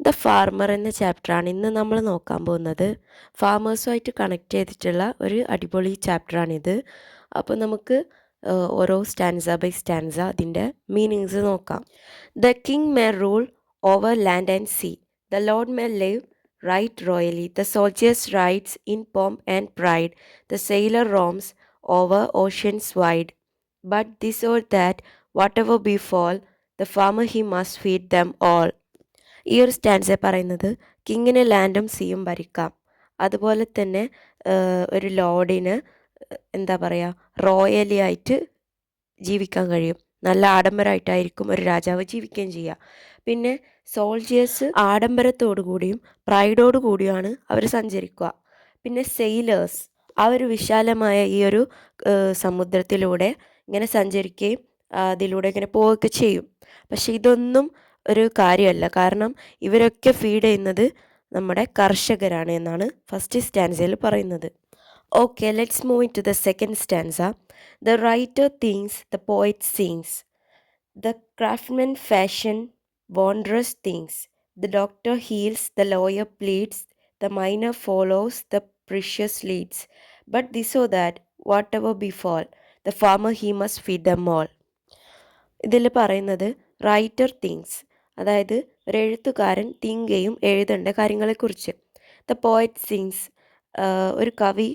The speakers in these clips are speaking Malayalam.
ദ ഫാർമർ എന്ന ചാപ്റ്ററാണ് ഇന്ന് നമ്മൾ നോക്കാൻ പോകുന്നത്. ഫാമേഴ്സുമായിട്ട് കണക്ട് ചെയ്തിട്ടുള്ള ഒരു അടിപൊളി ചാപ്റ്ററാണിത്. അപ്പോൾ നമുക്ക് ഓരോ സ്റ്റാൻസ ബൈ സ്റ്റാൻസ അതിൻ്റെ മീനിങ്സ് നോക്കാം. The king may rule over land and sea. The lord may live right royally. The soldiers rides in pomp and pride. The sailor roams over oceans wide. But this or that, whatever befall, the farmer he must feed them all. ഈ ഒരു സ്റ്റാൻസ പറയുന്നത് കിങ്ങിന് ലാൻഡും സീയും ഭരിക്കാം, അതുപോലെ തന്നെ ഒരു ലോർഡിന് എന്താ പറയുക റോയലി ആയിട്ട് ജീവിക്കാൻ കഴിയും. നല്ല ആഡംബരമായിട്ടായിരിക്കും ഒരു രാജാവ് ജീവിക്കുകയും ചെയ്യുക. പിന്നെ സോൾജിയേഴ്സ് ആഡംബരത്തോടു കൂടിയും പ്രൈഡോടു കൂടിയാണ് അവർ സഞ്ചരിക്കുക. പിന്നെ സെയിലേഴ്സ് അവർ വിശാലമായ ഈ ഒരു സമുദ്രത്തിലൂടെ ഇങ്ങനെ സഞ്ചരിക്കുകയും അതിലൂടെ ഇങ്ങനെ പോവുകയൊക്കെ ചെയ്യും. പക്ഷെ ഇതൊന്നും ഒരു കാര്യമല്ല, കാരണം ഇവരൊക്കെ ഫീഡ് ചെയ്യുന്നത് നമ്മുടെ കർഷകരാണ് എന്നാണ് ഫസ്റ്റ് സ്റ്റാൻസയിൽ പറയുന്നത്. Okay, let's move into the second stanza. The writer thinks, the poet sings. The craftsman fashion wondrous things. The doctor heals, the lawyer pleads, the miner follows, the precious leads. But this or that, whatever befall, the farmer he must feed them all. ഇതിൽ പറയുന്നത് റൈറ്റർ തിങ്സ്, അതായത് ഒരു എഴുത്തുകാരൻ തിങ്ക് ചെയ്യും എഴുതേണ്ട കാര്യങ്ങളെക്കുറിച്ച്. ദ പോയറ്റ് സിങ്സ്, ഒരു കവി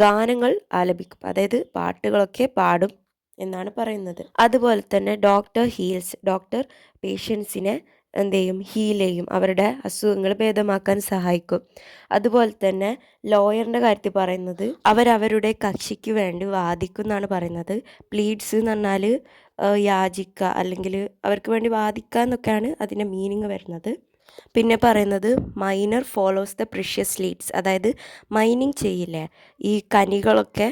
ഗാനങ്ങൾ ആലപിക്കും, അതായത് പാട്ടുകളൊക്കെ പാടും എന്നാണ് പറയുന്നത്. അതുപോലെ തന്നെ ഡോക്ടർ ഹീൽസ്, ഡോക്ടർ പേഷ്യൻസിനെ എന്ത് ചെയ്യും, ഹീൽ ചെയ്യും, അവരുടെ അസുഖങ്ങൾ ഭേദമാക്കാൻ സഹായിക്കും. അതുപോലെ തന്നെ ലോയറിൻ്റെ കാര്യത്തിൽ പറയുന്നത് അവരവരുടെ കക്ഷിക്ക് വേണ്ടി വാദിക്കും എന്നാണ് പറയുന്നത്. പ്ലീഡ്സ് എന്ന് പറഞ്ഞാൽ യാചിക്കുക, അല്ലെങ്കിൽ അവർക്ക് വേണ്ടി വാദിക്കുക എന്നൊക്കെയാണ് അതിൻ്റെ മീനിങ് വരുന്നത്. പിന്നെ പറയുന്നത് miner follows the precious leads, അതായത് മൈനിങ് ചെയ്യില്ലേ, ഈ കനികളൊക്കെ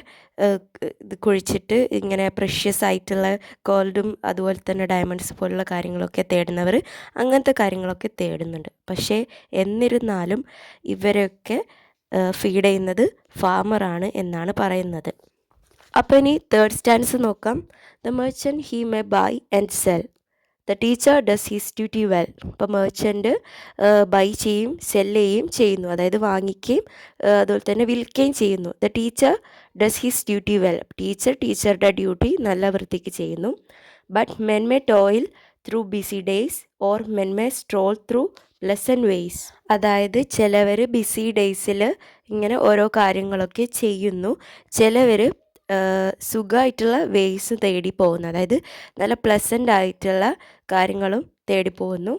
ഇത് കുഴിച്ചിട്ട് ഇങ്ങനെ പ്രിഷ്യസ് ആയിട്ടുള്ള ഗോൾഡും അതുപോലെ തന്നെ ഡയമണ്ട്സ് പോലുള്ള കാര്യങ്ങളൊക്കെ തേടുന്നവർ അങ്ങനത്തെ കാര്യങ്ങളൊക്കെ തേടുന്നുണ്ട്. പക്ഷേ എന്നിരുന്നാലും ഇവരൊക്കെ ഫീഡ് ചെയ്യുന്നത് ഫാമറാണ് എന്നാണ് പറയുന്നത്. അപ്പോൾ ഇനി തേർഡ് സ്റ്റാൻസ് നോക്കാം. The merchant he may buy and sell. The teacher does his duty well. ഇപ്പോൾ മെർച്ചൻ്റ് ബൈ ചെയ്യും സെല്ല് ചെയ്യും ചെയ്യുന്നു, അതായത് വാങ്ങിക്കുകയും അതുപോലെ തന്നെ വിൽക്കുകയും ചെയ്യുന്നു. The teacher does his duty well. ടീച്ചറുടെ ഡ്യൂട്ടി നല്ല വൃത്തിക്ക് ചെയ്യുന്നു. But men may toil through busy days or men may stroll through pleasant ways. അതായത് ചിലവർ ബിസി ഡേയ്സിൽ ഇങ്ങനെ ഓരോ കാര്യങ്ങളൊക്കെ ചെയ്യുന്നു, ചിലവർ സുഖമായിട്ടുള്ള വേയ്സ് തേടി പോകുന്നു, അതായത് നല്ല പ്ലസൻ്റ് ആയിട്ടുള്ള കാര്യങ്ങളും തേടി പോകുന്നു.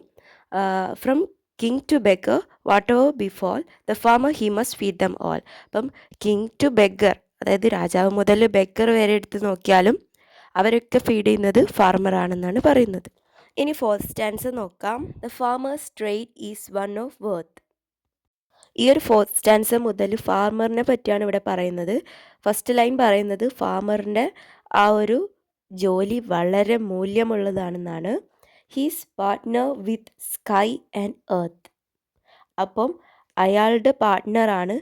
From king to beggar whatever befall, the farmer he must feed them all. അപ്പം കിങ് ടു ബെഗർ, അതായത് രാജാവ് മുതൽ ബെഗർ വരെ എടുത്ത് നോക്കിയാലും അവരൊക്കെ ഫീഡ് ചെയ്യുന്നത് ഫാർമറാണെന്നാണ് പറയുന്നത്. ഇനി ഫോർത്ത് സ്റ്റാൻസ് നോക്കാം. The farmers trade is one of worth. ഈ ഒരു ഫോർത്ത് സ്റ്റാൻസ മുതൽ ഫാർമറിനെ പറ്റിയാണ് ഇവിടെ പറയുന്നത്. ഫസ്റ്റ് ലൈൻ പറയുന്നത് ഫാമറിൻ്റെ ആ ഒരു ജോലി വളരെ മൂല്യമുള്ളതാണെന്നാണ്. He's partner with sky and earth. അപ്പം അയാളുടെ പാർട്ട്ണറാണ്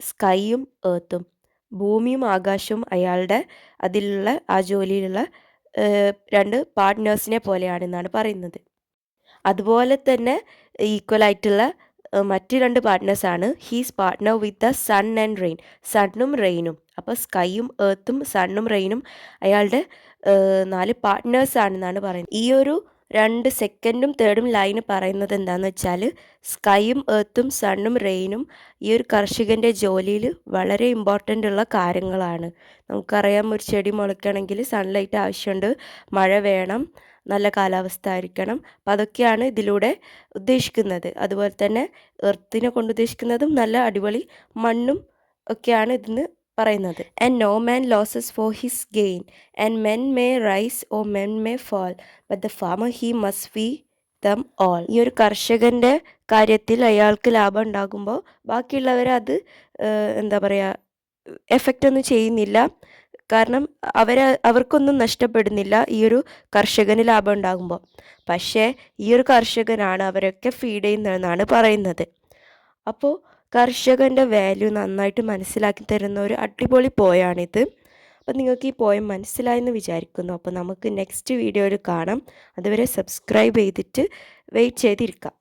സ്കൈയും എർത്തും, ഭൂമിയും ആകാശവും അയാളുടെ അതിലുള്ള ആ ജോലിയിലുള്ള രണ്ട് പാർട്ട്നേഴ്സിനെ പോലെയാണെന്നാണ് പറയുന്നത്. അതുപോലെ തന്നെ ഈക്വലായിട്ടുള്ള മറ്റ് രണ്ട് പാർട്ട്നേഴ്സാണ് he's partner with the sun and rain, സണ്ണും റെയിനും. അപ്പോൾ സ്കൈയും എർത്തും സണ്ണും റെയിനും അയാളുടെ 4 പാർട്ട്നേഴ്സാണെന്നാണ് പറയുന്നത്. ഈ ഒരു 2 സെക്കൻഡും തേർഡും ലൈന് പറയുന്നത് എന്താണെന്ന് വെച്ചാൽ സ്കൈയും എർത്തും സണ്ണും റെയിനും ഈ ഒരു കർഷകൻ്റെ ജോലിയിൽ വളരെ ഇമ്പോർട്ടൻ്റ് ഉള്ള കാര്യങ്ങളാണ്. നമുക്കറിയാം, ഒരു ചെടി മുളയ്ക്കണമെങ്കിൽ സൺലൈറ്റ് ആവശ്യമുണ്ട്, മഴ വേണം, നല്ല കാലാവസ്ഥ ആയിരിക്കണം. അപ്പം അതൊക്കെയാണ് ഇതിലൂടെ ഉദ്ദേശിക്കുന്നത്. അതുപോലെ തന്നെ എർത്തിനെ കൊണ്ട് ഉദ്ദേശിക്കുന്നതും നല്ല അടിപൊളി മണ്ണും ഒക്കെയാണ് ഇതിന് പറയുന്നത്. And no man loses for his gain and men may rise or men may fall but the farmer he must feed them all. ഈ ഒരു കർഷകൻ്റെ കാര്യത്തിൽ അയാൾക്ക് ലാഭം ഉണ്ടാകുമ്പോൾ ബാക്കിയുള്ളവർ അത് എന്താ പറയുക എഫക്റ്റ് ഒന്നും ചെയ്യുന്നില്ല, കാരണം അവർക്കൊന്നും നഷ്ടപ്പെടുന്നില്ല ഈ ഒരു കർഷകന് ലാഭം ഉണ്ടാകുമ്പോൾ. പക്ഷേ ഈ ഒരു കർഷകനാണ് അവരൊക്കെ ഫീഡ് ചെയ്യുന്നതെന്നാണ് പറയുന്നത്. അപ്പോൾ കർഷകൻ്റെ വാല്യൂ നന്നായിട്ട് മനസ്സിലാക്കി തരുന്ന ഒരു അടിപൊളി പോയാണിത്. അപ്പോൾ നിങ്ങൾക്ക് ഈ പോയം മനസ്സിലായെന്ന് വിചാരിക്കുന്നു. അപ്പോൾ നമുക്ക് നെക്സ്റ്റ് വീഡിയോയിൽ കാണാം. അതുവരെ സബ്സ്ക്രൈബ് ചെയ്തിട്ട് വെയിറ്റ് ചെയ്തിരിക്കാം.